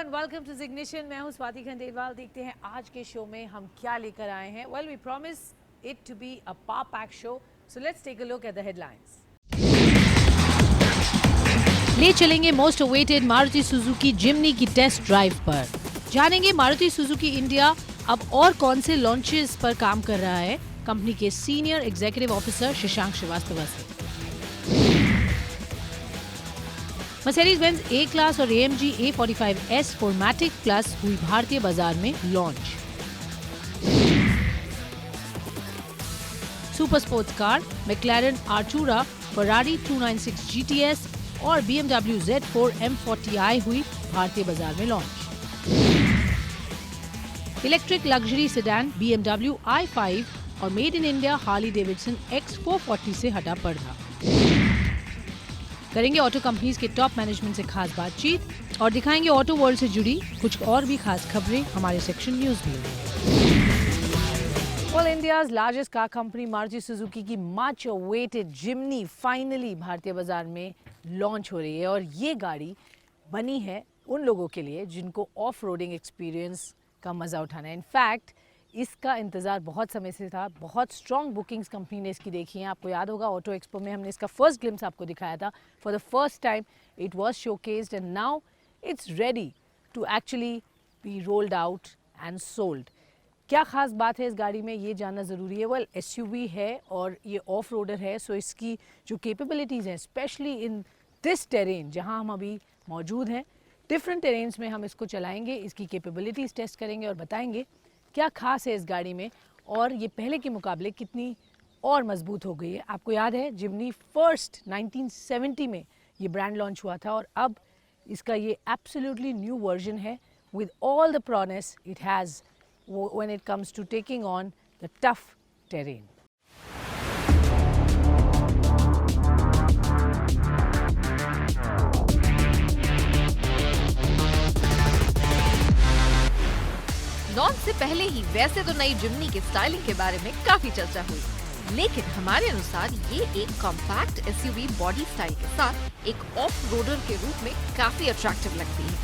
Everyone, welcome to ignition. मैं हूं स्वाति खंडेलवाल। देखते हैं आज के शो में हम क्या लेकर आए हैं। Well, we promise it to be a power pack show, so let's take a look at the headlines. ले चलेंगे most awaited Maruti Suzuki Jimny की टेस्ट ड्राइव पर। जानेंगे मारुति सुजुकी इंडिया अब और कौन से लॉन्चेस पर काम कर रहा है, कंपनी के senior executive officer Shashank Shrivastava से। मर्सिडीज-बेंज ए क्लास और AMG A45S 4MATIC प्लस हुई भारतीय बाजार में लॉन्च। Super sports car McLaren Artura, Ferrari 296 GTS और BMW Z4 M40i हुई भारतीय बाजार में launch. Electric luxury sedan BMW i5 और made in India Harley Davidson X440 से हटा पर्दा। करेंगे ऑटो कंपनीज के टॉप मैनेजमेंट से खास बातचीत और दिखाएंगे ऑटो वर्ल्ड से जुड़ी कुछ और भी खास खबरें हमारे सेक्शन न्यूज में। All India's largest car company Maruti Suzuki की मच अवेटेड जिम्नी फाइनली भारतीय बाजार में लॉन्च हो रही है और ये गाड़ी बनी है उन लोगों के लिए जिनको ऑफ रोडिंग एक्सपीरियंस का मजा उठाना है। इनफैक्ट इसका इंतज़ार बहुत समय से था। बहुत स्ट्रॉन्ग बुकिंग्स कंपनी ने इसकी देखी हैं। आपको याद होगा ऑटो एक्सपो में हमने इसका फर्स्ट ग्लिम्स आपको दिखाया था। For the first time it was showcased and now it's ready to actually be rolled out and sold. क्या खास बात है इस गाड़ी में, ये जानना ज़रूरी है। वेल, SUV है और ये ऑफ रोडर है, सो इसकी जो कैपेबिलिटीज़ हैं स्पेशली इन दिस टेरेन जहाँ हम अभी मौजूद हैं, डिफरेंट टेरेन्स में हम इसको चलाएंगे, इसकी कैपेबिलिटीज़ टेस्ट करेंगे और बताएंगे क्या खास है इस गाड़ी में और ये पहले के मुकाबले कितनी और मजबूत हो गई है। आपको याद है जिम्नी फर्स्ट 1970 में ये ब्रांड लॉन्च हुआ था और अब इसका ये एब्सोल्युटली न्यू वर्जन है with all the prowess it has when it comes to taking on the tough terrain. Launch से पहले ही वैसे तो नई जिम्नी के स्टाइलिंग के बारे में काफी चर्चा हुई, लेकिन हमारे अनुसार ये एक कॉम्पैक्ट SUV बॉडी स्टाइल के साथ एक ऑफ रोडर के रूप में काफी अट्रैक्टिव लगती है।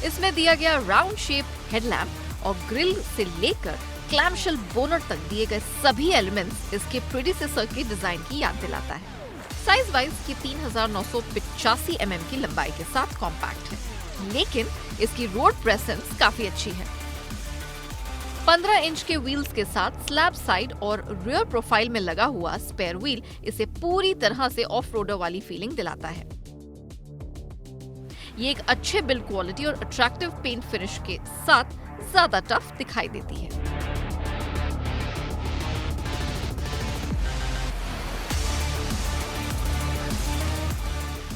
इसमें दिया गया राउंड शेप हेडलैम्प और ग्रिल से लेकर क्लैमशेल बोनट तक दिए गए सभी एलिमेंट्स इसके प्रेडिसेसर के डिजाइन की याद दिलाता है। साइज वाइज की 3985 mm की लंबाई के साथ कॉम्पैक्ट है, लेकिन इसकी रोड प्रेजेंस काफी अच्छी है। 15 इंच के व्हील्स के साथ स्लैब साइड और रियर प्रोफाइल में लगा हुआ स्पेयर व्हील इसे पूरी तरह से ऑफ रोडर वाली फीलिंग दिलाता है। ये एक अच्छे बिल्ड क्वालिटी और अट्रैक्टिव पेंट फिनिश के साथ ज्यादा टफ दिखाई देती है।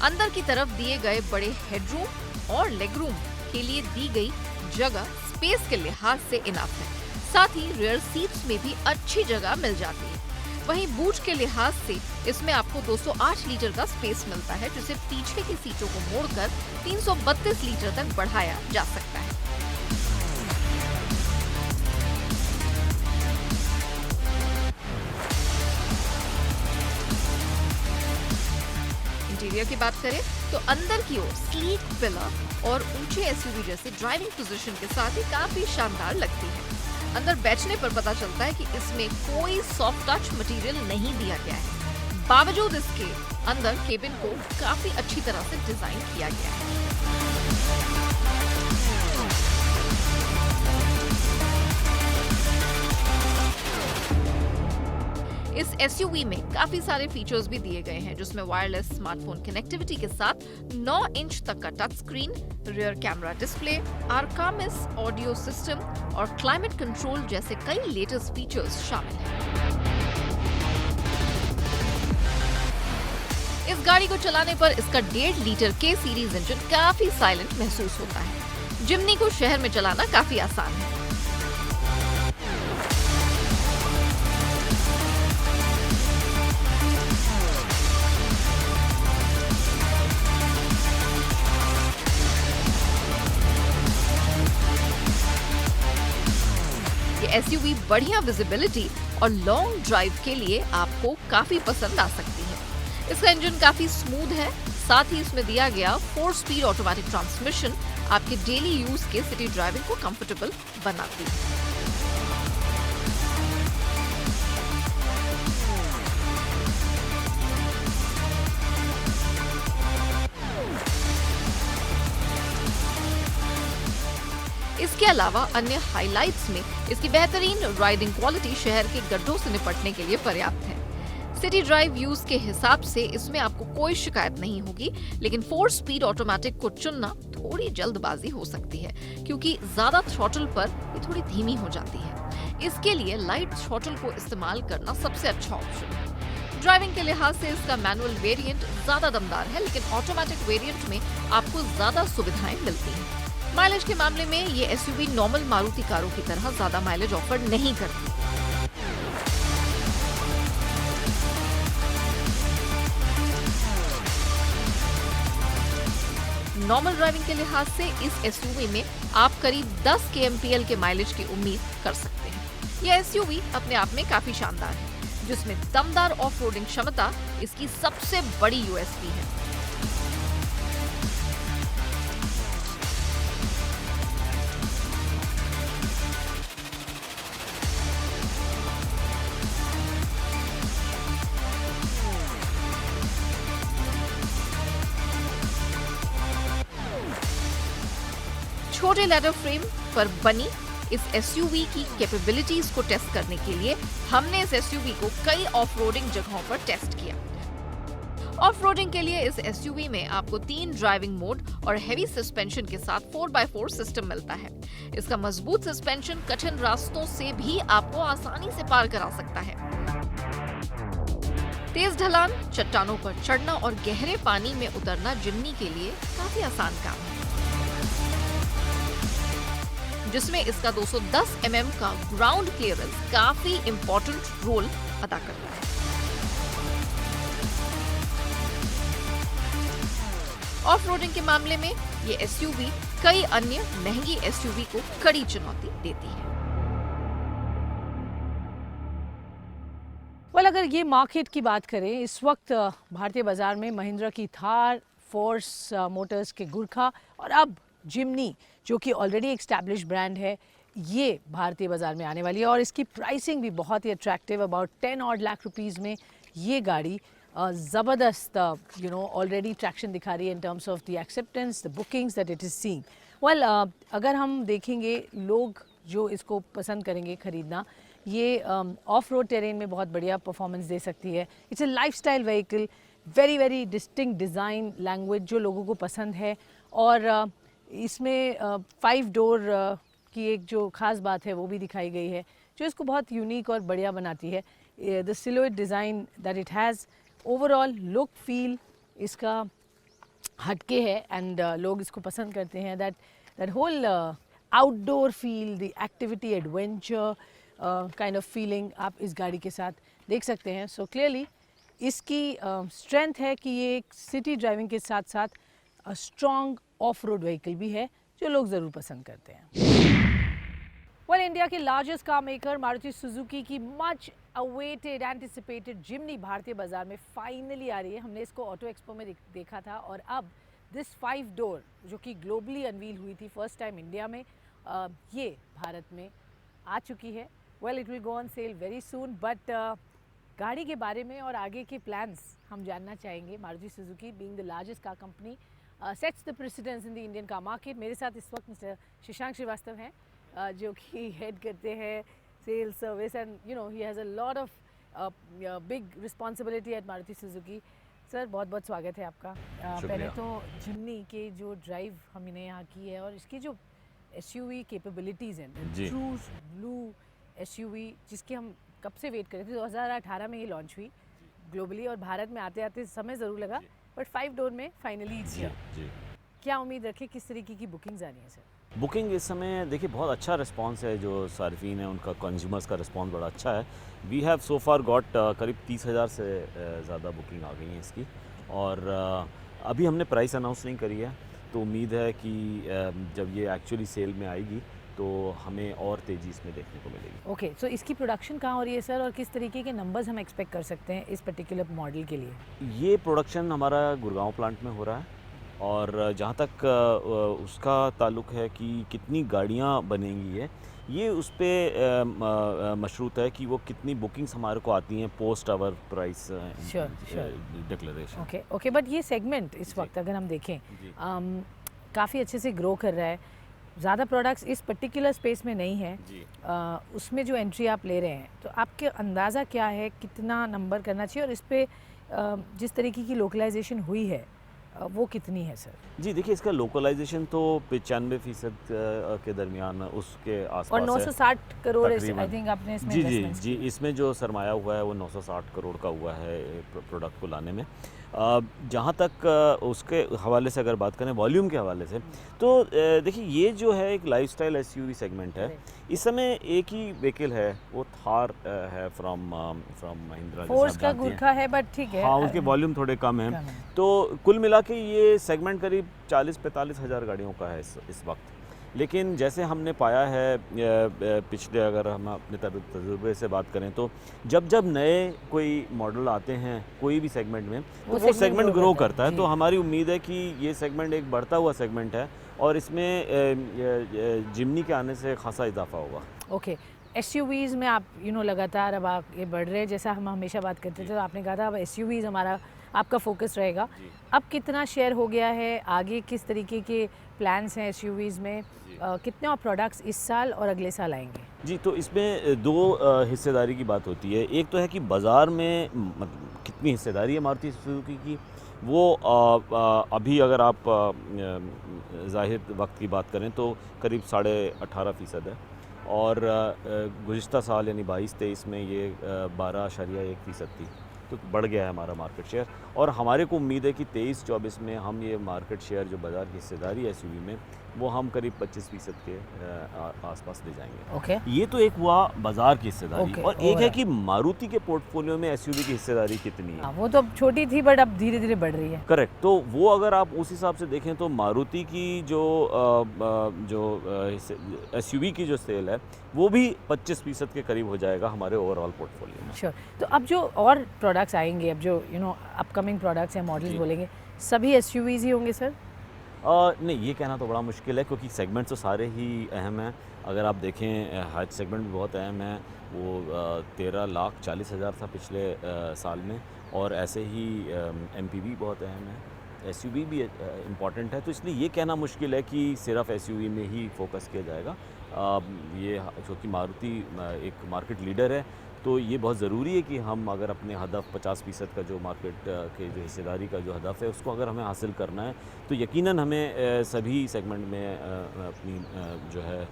अंदर की तरफ दिए गए बड़े हेडरूम और लेगरूम के लिए दी गई जगह स्पेस के लिहाज से इनफ है। साथ ही रियर सीट्स में भी अच्छी जगह मिल जाती है। वहीं बूट के लिहाज से इसमें आपको 208 लीटर का स्पेस मिलता है, जिसे पीछे की सीटों को मोड़कर 332 लीटर तक बढ़ाया जा सकता है। इंटीरियर की बात करें तो अंदर की ओर स्लीक पिलर और ऊंचे SUV जैसे ड्राइविंग पोजीशन के साथ ही काफी शानदार लगती है। अंदर बैठने पर पता चलता है कि इसमें कोई सॉफ्ट टच मटेरियल नहीं दिया गया है। बावजूद इसके अंदर केबिन को काफी अच्छी तरह से डिजाइन किया गया है। इस SUV में काफी सारे फीचर्स भी दिए गए हैं, जिसमें वायरलेस स्मार्टफोन कनेक्टिविटी के साथ 9 इंच तक का touch screen, rear camera display, Arkamys audio system और क्लाइमेट कंट्रोल जैसे कई लेटेस्ट फीचर्स शामिल हैं। इस गाड़ी को चलाने पर इसका 1.5 लीटर के सीरीज इंजन काफी साइलेंट महसूस होता है। जिम्नी को शहर में चलाना काफी आसान है। एसयूवी बढ़िया विजिबिलिटी और लॉन्ग ड्राइव के लिए आपको काफी पसंद आ सकती है। इसका इंजन काफी स्मूथ है, साथ ही इसमें दिया गया 4 स्पीड ऑटोमेटिक ट्रांसमिशन आपके डेली यूज के सिटी ड्राइविंग को कंफर्टेबल बनाती है। इसके अलावा अन्य हाइलाइट्स में इसकी बेहतरीन राइडिंग क्वालिटी शहर के गड्ढों से निपटने के लिए पर्याप्त है। सिटी ड्राइव यूज के हिसाब से इसमें आपको कोई शिकायत नहीं होगी, लेकिन 4 स्पीड ऑटोमेटिक को चुनना थोड़ी जल्दबाजी हो सकती है क्योंकि ज्यादा थ्रॉटल पर ये थोड़ी धीमी हो जाती है। इसके लिए लाइट थ्रॉटल को इस्तेमाल करना सबसे अच्छा ऑप्शन है। ड्राइविंग के लिहाज से इसका मैनुअल वेरिएंट ज्यादा दमदार है, लेकिन ऑटोमेटिक वेरिएंट में आपको ज्यादा सुविधाएं मिलती हैं। माइलेज के मामले में ये एसयूवी नॉर्मल मारुति कारों की तरह ज्यादा माइलेज ऑफर नहीं करती। नॉर्मल ड्राइविंग के लिहाज से इस एसयूवी में आप करीब 10 kmpl के माइलेज की उम्मीद कर सकते हैं। यह एसयूवी अपने आप में काफी शानदार है, जिसमें दमदार ऑफ रोडिंग क्षमता इसकी सबसे बड़ी यूएसपी है। छोटे लेदर फ्रेम पर बनी इस एसयूवी की कैपेबिलिटीज को टेस्ट करने के लिए हमने इस एसयूवी को कई ऑफ रोडिंग जगहों पर टेस्ट किया। ऑफ रोडिंग के लिए इस एसयूवी में आपको 3 ड्राइविंग मोड और हेवी सस्पेंशन के साथ 4x4 सिस्टम मिलता है। इसका मजबूत सस्पेंशन कठिन रास्तों से भी आपको आसानी से पार करा सकता है। तेज ढलान, चट्टानों पर चढ़ना और गहरे पानी में उतरना जिम्नी के लिए काफी आसान काम है, जिसमें इसका 210 mm का ग्राउंड क्लियरेंस काफी इंपॉर्टेंट रोल अदा करता है। ऑफ रोडिंग के मामले में ये एसयूवी कई अन्य महंगी एसयूवी को कड़ी चुनौती देती है। अगर ये मार्केट की बात करें, इस वक्त भारतीय बाजार में महिंद्रा की थार, फोर्स मोटर्स के गुरखा और अब जिम्नी, जो कि ऑलरेडी एक्स्टैब्लिश ब्रांड है, ये भारतीय बाजार में आने वाली है और इसकी प्राइसिंग भी बहुत ही attractive, about 10 odd lakh rupees में ये गाड़ी ज़बरदस्त ऑलरेडी ट्रैक्शन दिखा रही है in terms of the acceptance, the bookings that it is seeing. Well, अगर हम देखेंगे लोग जो इसको पसंद करेंगे ख़रीदना, ये ऑफ रोड टेरेन में बहुत बढ़िया परफॉर्मेंस दे सकती है। It's a lifestyle vehicle, very very distinct design language जो लोगों को पसंद है। और इसमें 5 डोर की एक जो ख़ास बात है वो भी दिखाई गई है, जो इसको बहुत यूनिक और बढ़िया बनाती है। The silhouette design that it has, overall look feel इसका हटके है एंड लोग इसको पसंद करते हैं। That whole outdoor feel, the activity adventure kind of feeling आप इस गाड़ी के साथ देख सकते हैं। सो क्लियरली इसकी स्ट्रेंथ है कि ये एक सिटी ड्राइविंग के साथ साथ स्ट्रॉन्ग ऑफ रोड व्हीकल भी है, जो लोग ज़रूर पसंद करते हैं। वेल, इंडिया के largest car maker Maruti Suzuki की मच अवेटेड एंटिसिपेटेड जिम्नी भारतीय बाजार में फाइनली आ रही है। हमने इसको ऑटो एक्सपो में देखा था और अब दिस 5 डोर जो कि ग्लोबली अनवील हुई थी फर्स्ट टाइम इंडिया में, ये भारत में आ चुकी है। Well, it will go on sale very soon, but गाड़ी के बारे में और आगे के प्लान्स हम जानना चाहेंगे। Maruti Suzuki being the largest car company sets the precedence in the Indian car market. मेरे साथ इस वक्त मिस्टर शशांक श्रीवास्तव हैं, जो कि हेड करते हैं sales service and he has a lot of big responsibility at Maruti Suzuki. Sir, बहुत बहुत स्वागत है आपका। पहले तो जिम्नी के जो ड्राइव हमने यहाँ की है और इसकी जो एसयूवी कैपेबिलिटीज़ हैं, ट्रू ब्लू एसयूवी, जिसकी हम कब से वेट कर रहे थे। 2018 में ये लॉन्च हुई ग्लोबली और भारत में आते आते समय ज़रूर लगा, बट 5 डोर में फाइनली क्या उम्मीद रखें, किस तरीके की बुकिंग्स आ रही हैं सर? बुकिंग इस समय देखिए बहुत अच्छा रिस्पांस है, जो सार्फिन है उनका, कंज्यूमर्स का रिस्पांस बड़ा अच्छा है। We have so far got करीब 30,000 से ज़्यादा बुकिंग आ गई हैं इसकी। और अभी हमने प्राइस अनाउंस नहीं करी है, तो उम्मीद है कि जब ये एक्चुअली सेल में आएगी तो तो हमें और तेज़ी इसमें देखने को मिलेगी। ओके, सो इसकी प्रोडक्शन कहाँ हो रही है सर, और किस तरीके के नंबर्स हम एक्सपेक्ट कर सकते हैं इस पर्टिकुलर मॉडल के लिए? ये प्रोडक्शन हमारा गुड़गांव प्लांट में हो रहा है, और जहाँ तक उसका ताल्लुक़ है कि कितनी गाड़ियाँ बनेंगी ये उस पे मशरूत है कि वो कितनी बुकिंग्स हमारे को आती हैं post our price declaration. Okay, but ये सेगमेंट इस वक्त अगर हम देखें जी। काफ़ी अच्छे से ग्रो कर रहा है, ज़्यादा प्रोडक्ट्स इस पर्टिकुलर स्पेस में नहीं है। जी। उसमें जो एंट्री आप ले रहे हैं, तो आपके अंदाज़ा क्या है कितना नंबर करना चाहिए, और इस पे जिस तरीके की लोकलाइजेशन हुई है वो कितनी है सर? जी देखिए, इसका लोकलाइजेशन तो 95% के दरमियान उसके आसपास और है 960 करोड़ आई तकरीबन। थिंक आपने इसमें जी इन्वेस्टमेंट्स जी, इसमें जो सरमाया हुआ है वो 960 करोड़ का हुआ है प्रोडक्ट को लाने में। जहाँ तक उसके हवाले से अगर बात करें, वॉल्यूम के हवाले से, तो देखिए ये जो है एक लाइफस्टाइल एसयूवी सेगमेंट है। इस समय एक ही व्हीकल है, वो थार है फ्रॉम महिंद्रा, फोर्स का गुरखा है, बट ठीक है। हाँ, उसके वॉल्यूम थोड़े कम हैं। तो कुल मिला के ये सेगमेंट करीब 40-45 हज़ार गाड़ियों का है इस वक्त। लेकिन जैसे हमने पाया है पिछले, अगर हम अपने तजुर्बे से बात करें, तो जब नए कोई मॉडल आते हैं कोई भी सेगमेंट में, तो वो सेगमेंट ग्रो करता है। तो हमारी उम्मीद है कि ये सेगमेंट एक बढ़ता हुआ सेगमेंट है, और इसमें जिमनी के आने से खासा इजाफा होगा। ओके, एसयूवीज़ में आप लगातार अब आप ये बढ़ रहे हैं, जैसा हम हमेशा बात करते थे, तो आपने कहा था अब एसयूवीज़ हमारा आपका फोकस रहेगा। अब कितना शेयर हो गया है, आगे किस तरीके के प्लान्स हैं एसयूवीज़ में, कितने और प्रोडक्ट्स इस साल और अगले साल आएंगे? जी, तो इसमें दो हिस्सेदारी की बात होती है। एक तो है कि बाज़ार में कितनी हिस्सेदारी है मारुति सुजुकी की, वो अभी अगर आप ज़ाहिर वक्त की बात करें तो करीब 18.5% है, और गुज़िश्ता साल यानी 22-23 में ये 12.1% थी, तो बढ़ गया है हमारा मार्केट शेयर। और हमारे को उम्मीद है कि 23-24 में हम ये मार्केट शेयर जो बाज़ार की हिस्सेदारी है एसयूवी में, वो हम करीब 25% के आसपास ले जाएंगे। ओके, ये तो एक हुआ बाज़ार की हिस्सेदारी, और एक है कि मारुति के पोर्टफोलियो में एसयूवी की हिस्सेदारी कितनी है। वो तो अब छोटी थी, बट अब धीरे धीरे बढ़ रही है। करेक्ट, तो वो अगर आप उस हिसाब से देखें तो मारुति की जो एसयूवी की जो सेल है, वो भी 25% के करीब हो जाएगा हमारे ओवरऑल पोर्टफोलियो में। श्योर। तो अब जो और प्रोडक्ट्स आएंगे, अब जो अपकमिंग प्रोडक्ट्स या मॉडल्स बोलेंगे, सभी एसयूवीज़ ही होंगे सर? नहीं, ये कहना तो बड़ा मुश्किल है, क्योंकि सेगमेंट तो सारे ही अहम हैं। अगर आप देखें, हाइट सेगमेंट भी बहुत अहम है, वो 13,40,000 था पिछले साल में, और ऐसे ही एमपीवी बहुत अहम है, एसयूवी भी इम्पॉर्टेंट है। तो इसलिए ये कहना मुश्किल है कि सिर्फ एसयूवी में ही फोकस किया जाएगा। ये क्योंकि मारुति एक मार्केट लीडर है, तो ये बहुत ज़रूरी है कि हम अगर अपने हदफ 50% का जो मार्केट के जो हिस्सेदारी का जो हदफ है, उसको अगर हमें हासिल करना है, तो यकीनन हमें सभी सेगमेंट में अपनी जो है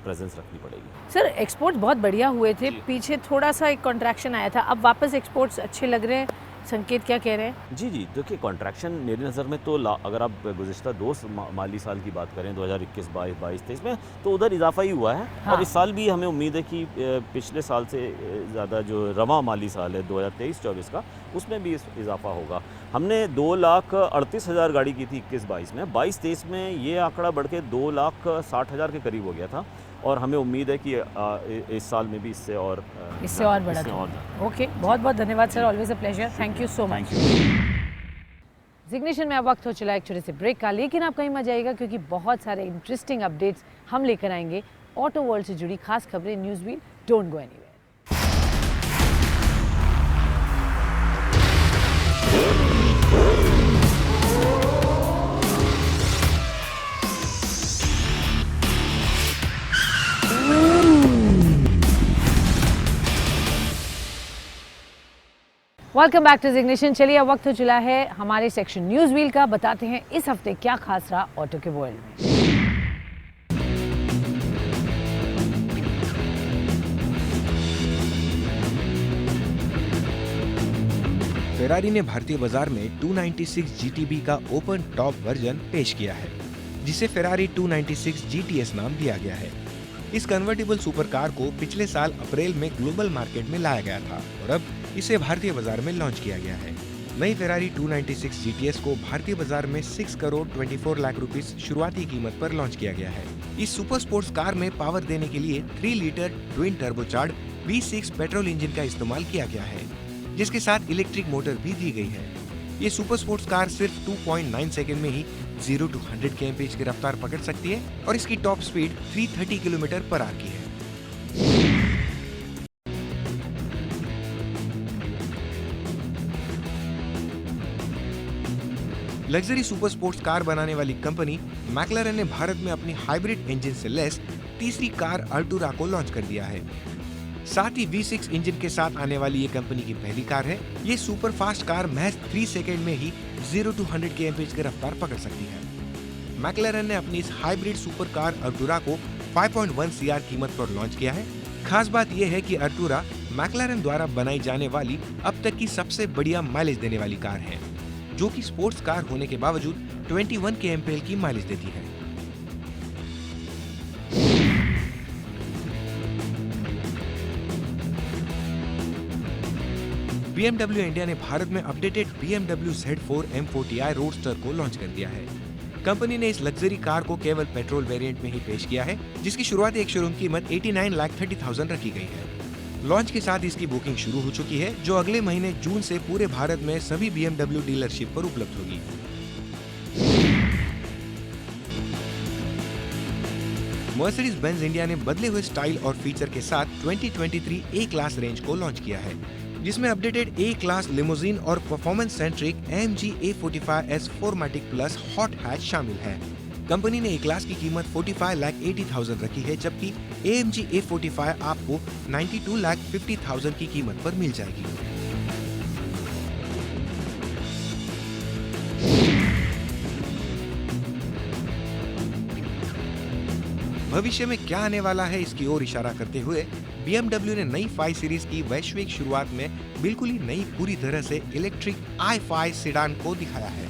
प्रेजेंस रखनी पड़ेगी। सर, एक्सपोर्ट्स बहुत बढ़िया हुए थे, पीछे थोड़ा सा एक कॉन्ट्रैक्शन आया था, अब वापस एक्सपोर्ट्स अच्छे लग रहे हैं, संकेत क्या कह रहे हैं? जी, देखिए, कॉन्ट्रैक्शन मेरी नज़र में तो अगर आप गुज़िश्ता 2 माली साल की बात करें, 2021-22-23 में, तो उधर इजाफा ही हुआ है। हाँ। और इस साल भी हमें उम्मीद है कि पिछले साल से ज़्यादा जो रवां माली साल है 2023-24 का, उसमें भी इजाफा होगा। हमने 2,38,000 गाड़ी की थी 21-22 में, 22-23 में ये आंकड़ा बढ़ के 2,60,000 के करीब हो गया था, और हमें उम्मीद है कि इस साल में भी इससे और बढ़ा। ओके, बहुत बहुत धन्यवाद sir, always a pleasure, thank you so much. जिग्नेशन में अब वक्त हो चला एक छोटे से ब्रेक का, लेकिन आप कहीं मत जाइएगा, क्योंकि बहुत सारे इंटरेस्टिंग अपडेट्स हम लेकर आएंगे, ऑटो वर्ल्ड से जुड़ी खास खबरें, news wheel, don't go anywhere. Welcome back to जिग्नेशन। चलिए, अब वक्त हो चला है हमारे सेक्शन न्यूज़ व्हील का। बताते हैं इस हफ्ते क्या खास रहा ऑटो के वर्ल्ड में। फेरारी ने भारतीय बाजार में 296 GTB का ओपन टॉप वर्जन पेश किया है, जिसे फेरारी 296 GTS नाम दिया गया है। इस कन्वर्टेबल सुपरकार को पिछले साल अप्रैल में ग्लोबल मार्केट में लाया गया था, और अब इसे भारतीय बाजार में लॉन्च किया गया है। नई फेरारी 296 GTS को भारतीय बाजार में 6 करोड़ 24 लाख रुपीस शुरुआती कीमत पर लॉन्च किया गया है। इस सुपर स्पोर्ट्स कार में पावर देने के लिए 3 litre twin turbocharge V6 petrol engine का इस्तेमाल किया गया है, जिसके साथ इलेक्ट्रिक मोटर भी दी गई है। ये सुपर स्पोर्ट्स कार सिर्फ 2.9 सेकंड में ही 0 to 100 kmph की रफ्तार पकड़ सकती है और इसकी टॉप स्पीड 330 km/h की है। लग्जरी सुपर स्पोर्ट्स कार बनाने वाली कंपनी मैक्लारेन ने भारत में अपनी हाइब्रिड इंजन से लैस तीसरी कार अल्टुरा को लॉन्च कर दिया है। साथ ही V6 इंजन के साथ आने वाली ये कंपनी की पहली कार है। ये सुपर फास्ट कार महज 3 सेकंड में ही 0 to 100 kmph की रफ्तार पकड़ सकती है। मैक्लारेन ने अपनी इस हाइब्रिड सुपर कार अल्टुरा को 5.1 CR कीमत पर लॉन्च किया है। खास बात यह है कि अल्टुरा मैक्लारेन द्वारा बनाई जाने वाली अब तक की सबसे बढ़िया माइलेज देने वाली कार है, जो कि स्पोर्ट्स कार होने के बावजूद 21 kmph की माइलेज देती है। BMW इंडिया ने भारत में updated BMW Z4 M40i roadster को लॉन्च कर दिया है। कंपनी ने इस लग्जरी कार को केवल पेट्रोल वेरिएंट में ही पेश किया है, जिसकी शुरुआती एक शोरूम कीमत 89,30,000 रखी गई है। लॉन्च के साथ इसकी बुकिंग शुरू हो चुकी है, जो अगले महीने जून से पूरे भारत में सभी BMW डीलरशिप पर उपलब्ध होगी। मर्सिडीज बेंज इंडिया ने बदले हुए स्टाइल और फीचर के साथ 2023 A क्लास रेंज को लॉन्च किया है, जिसमें अपडेटेड A क्लास लिमोजिन और performance centric AMG A45S 4MATIC plus hot hatch शामिल है। कंपनी ने A क्लास की कीमत 45,80,000 रखी है, जबकि AMG A45 आपको 92,50,000 की कीमत पर मिल जाएगी। भविष्य में क्या आने वाला है, इसकी ओर इशारा करते हुए BMW ने नई 5 सीरीज की वैश्विक शुरुआत में बिल्कुल ही नई पूरी तरह से इलेक्ट्रिक i5 सेडान को दिखाया है।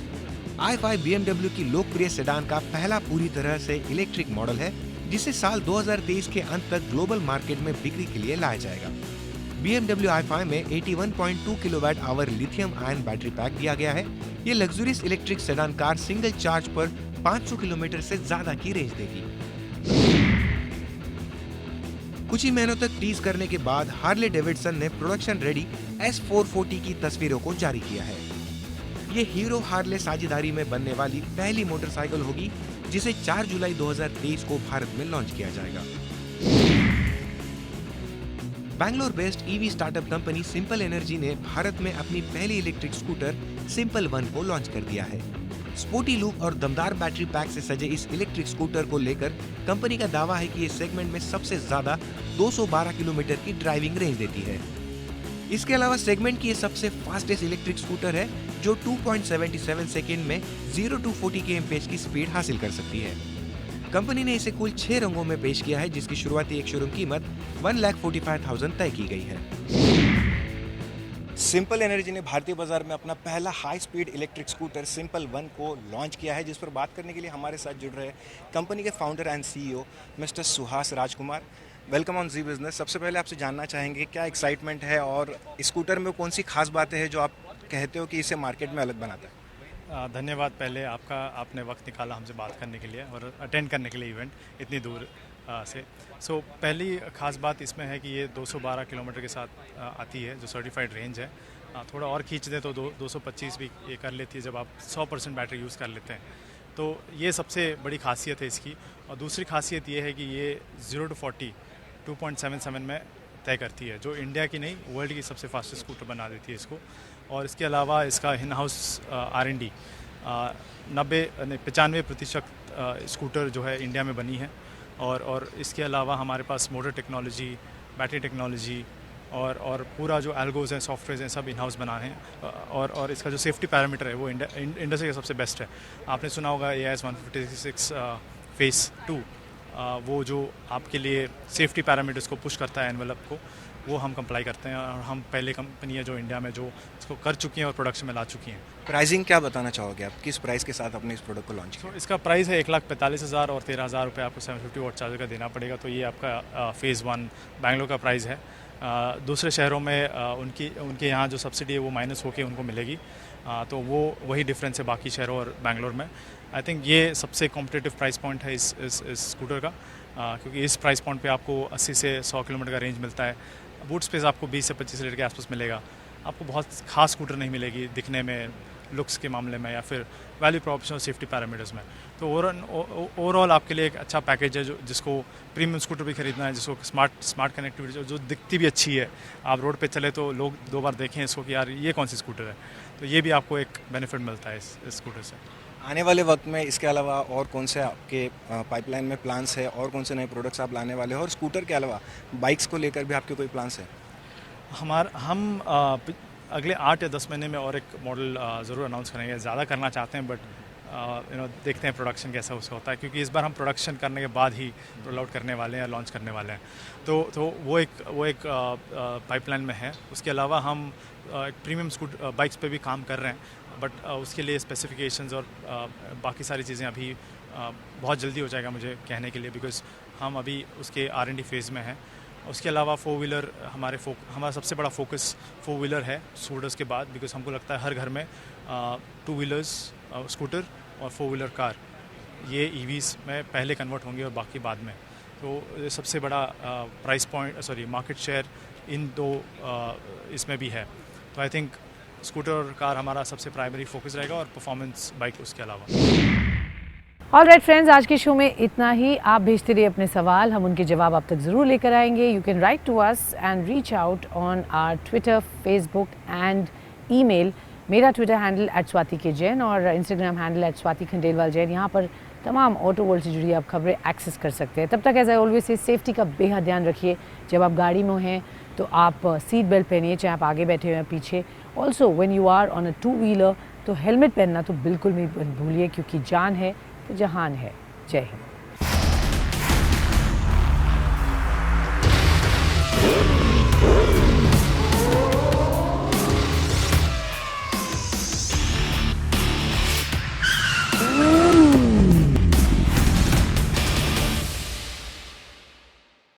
i5 BMW की लोकप्रिय सेडान का पहला पूरी तरह से इलेक्ट्रिक मॉडल है, जिसे साल 2023 के अंत तक ग्लोबल मार्केट में बिक्री के लिए लाया जाएगा। BMW i5 में 81.2 kWh lithium ion battery pack दिया गया है। ये luxurious electric sedan car single charge पर 500 किलोमीटर से ज्यादा की रेंज देगी। कुछ ही महीनों तक टीज करने के बाद हार्ले डेविडसन ने प्रोडक्शन रेडी S440 की तस्वीरों को जारी किया है। ये हीरो हार्ले साझेदारी में बनने वाली पहली मोटरसाइकिल होगी, जिसे 4 जुलाई 2023 को भारत में लॉन्च किया जाएगा। Bangalore based EV startup company simple energy ने भारत में अपनी पहली इलेक्ट्रिक स्कूटर सिंपल 1 को लॉन्च कर दिया है। स्पोर्टी लुक और दमदार बैटरी पैक से सजे इस इलेक्ट्रिक स्कूटर को लेकर कंपनी का दावा है कि ये सेगमेंट में सबसे ज्यादा 212 किलोमीटर की ड्राइविंग रेंज देती है। इसके अलावा सेगमेंट की ये सबसे फास्टेस्ट इलेक्ट्रिक स्कूटर है, जो 2.77 सेकेंड में 0 to 40 kmph की स्पीड हासिल कर सकती है। कंपनी ने इसे कुल 6 रंगों में पेश किया है, जिसकी शुरुआती एक शोरूम कीमत 1,45,000 तय की गई है। सिंपल एनर्जी ने भारतीय बाजार में अपना पहला high speed electric scooter simple 1 को लॉन्च किया है, जिस पर बात करने के लिए हमारे साथ जुड़ रहे कंपनी के founder and CEO mister Suhas Rajkumar. Welcome on Zee business. सबसे पहले आपसे जानना चाहेंगे क्या एक्साइटमेंट है और स्कूटर में कौन सी खास बातें हैं जो आप कहते हो कि इसे मार्केट में अलग बनाता है? धन्यवाद पहले आपने वक्त निकाला हमसे बात करने के लिए और अटेंड करने के लिए इवेंट इतनी दूर से। पहली खास बात इसमें है कि ये 212 किलोमीटर के साथ आती है, जो सर्टिफाइड रेंज है। थोड़ा और खींच दे तो 225 भी ये कर लेती है जब आप 100% बैटरी यूज़ कर लेते हैं। तो ये सबसे बड़ी खासियत है इसकी। और दूसरी खासियत ये है कि ये 0 to 40 2.77 में तय करती है, जो इंडिया की नहीं वर्ल्ड की सबसे फास्टेस्ट स्कूटर बना देती है इसको। और इसके अलावा इसका इन हाउस R&D 95% स्कूटर जो है इंडिया में बनी है। और इसके अलावा हमारे पास मोटर टेक्नोलॉजी, बैटरी टेक्नोलॉजी और पूरा जो एल्गोज हैं, सॉफ्टवेयर हैं, सब इन हाउस बना है। और इसका जो सेफ्टी पैरामीटर है वो इंडस्ट्री का सबसे बेस्ट है। आपने सुना होगा AIS 156 फेस 2, वो जो आपके लिए सेफ्टी पैरामीटर्स को पुश करता है एनवेलप को, वो हम कंप्लाई करते हैं। और हम पहले कंपनी है जो इंडिया में जो इसको कर चुकी हैं और प्रोडक्शन में ला चुकी हैं। प्राइसिंग क्या बताना चाहोगे आप, किस प्राइस के साथ अपने इस प्रोडक्ट को लॉन्च किया? इसका प्राइस है 1,45,000 और 13,000 रुपये आपको 750 वॉट चार्जर का देना पड़ेगा। तो ये आपका फेज़ 1 बैंगलोर का प्राइस है। दूसरे शहरों में उनके यहाँ जो सब्सिडी है वो माइनस होकर उनको मिलेगी। तो वो वही डिफरेंस है बाकी शहरों और बैंगलोर में। आई थिंक ये सबसे कॉम्पिटिटिव प्राइस पॉइंट है इस स्कूटर का, क्योंकि इस प्राइस पॉइंट पे आपको 80 से 100 किलोमीटर का रेंज मिलता है। बूट स्पेस आपको 20 से 25 लीटर के आसपास मिलेगा। आपको बहुत खास स्कूटर नहीं मिलेगी दिखने में, लुक्स के मामले में या फिर वैल्यू प्रॉपोर्शन और सेफ्टी पैरामीटर्स में। तो ओवरऑल आपके लिए एक अच्छा पैकेज है जिसको प्रीमियम स्कूटर भी खरीदना है, जिसको स्मार्ट कनेक्टिविटी जो दिखती भी अच्छी है, आप रोड पे चले तो लोग 2 बार देखें इसको कि यार ये कौन सी स्कूटर है, तो ये भी आपको एक बेनिफिट मिलता है इस स्कूटर से। आने वाले वक्त में इसके अलावा और कौन से आपके पाइपलाइन में प्लान्स है और कौन से नए प्रोडक्ट्स आप लाने वाले हैं, और स्कूटर के अलावा बाइक्स को लेकर भी आपके कोई प्लान्स है? हम अगले 8 या 10 महीने में और एक मॉडल ज़रूर अनाउंस करेंगे। ज़्यादा करना चाहते हैं, बट देखते हैं प्रोडक्शन कैसा उसका होता है, क्योंकि इस बार हम प्रोडक्शन करने के बाद ही रोल आउट करने वाले हैं, लॉन्च करने वाले हैं। तो वो एक पाइपलाइन में है। उसके अलावा हम एक प्रीमियम बाइक्स पे भी काम कर रहे हैं, बट उसके लिए स्पेसिफिकेशंस और बाकी सारी चीज़ें अभी बहुत जल्दी हो जाएगा मुझे कहने के लिए, बिकॉज़ हम अभी उसके R&D फेज़ में हैं। उसके अलावा 4 व्हीलर हमारा सबसे बड़ा फोकस 4 व्हीलर है स्कूटर्स के बाद, बिकॉज़ हमको लगता है हर घर में 2 व्हीलर्स स्कूटर और 4 व्हीलर कार ये EVs में पहले कन्वर्ट होंगे और बाकी बाद में। तो ये सबसे बड़ा मार्केट शेयर इन दो इसमें भी है। तो आई थिंक स्कूटर और कार हमारा सबसे प्राइमरी फोकस रहेगा, और परफॉर्मेंस बाइक उसके अलावा। ऑलराइट फ्रेंड्स, आज के शो में इतना ही। आप भेजते रहिए अपने सवाल, हम उनके जवाब आप तक ज़रूर लेकर आएंगे। You can write to us and reach out on our Twitter, Facebook and email. मेरा ट्विटर हैंडल @SwatiKJain और इंस्टाग्राम हैंडल @SwatiKhandelwalJain। यहाँ पर तमाम ऑटो वर्ल्ड से जुड़ी आप खबरें एक्सेस कर सकते हैं। तब तक as I always say safety का बेहद ध्यान रखिए। जब आप गाड़ी में हैं तो आप सीट बेल्ट पहनिए, चाहे आप आगे बैठे हुए हैं पीछे। Also when you are on a 2 wheeler तो हेलमेट पहनना तो बिल्कुल भी भूलिए, क्योंकि जान है तो जहान है। जय हिंद।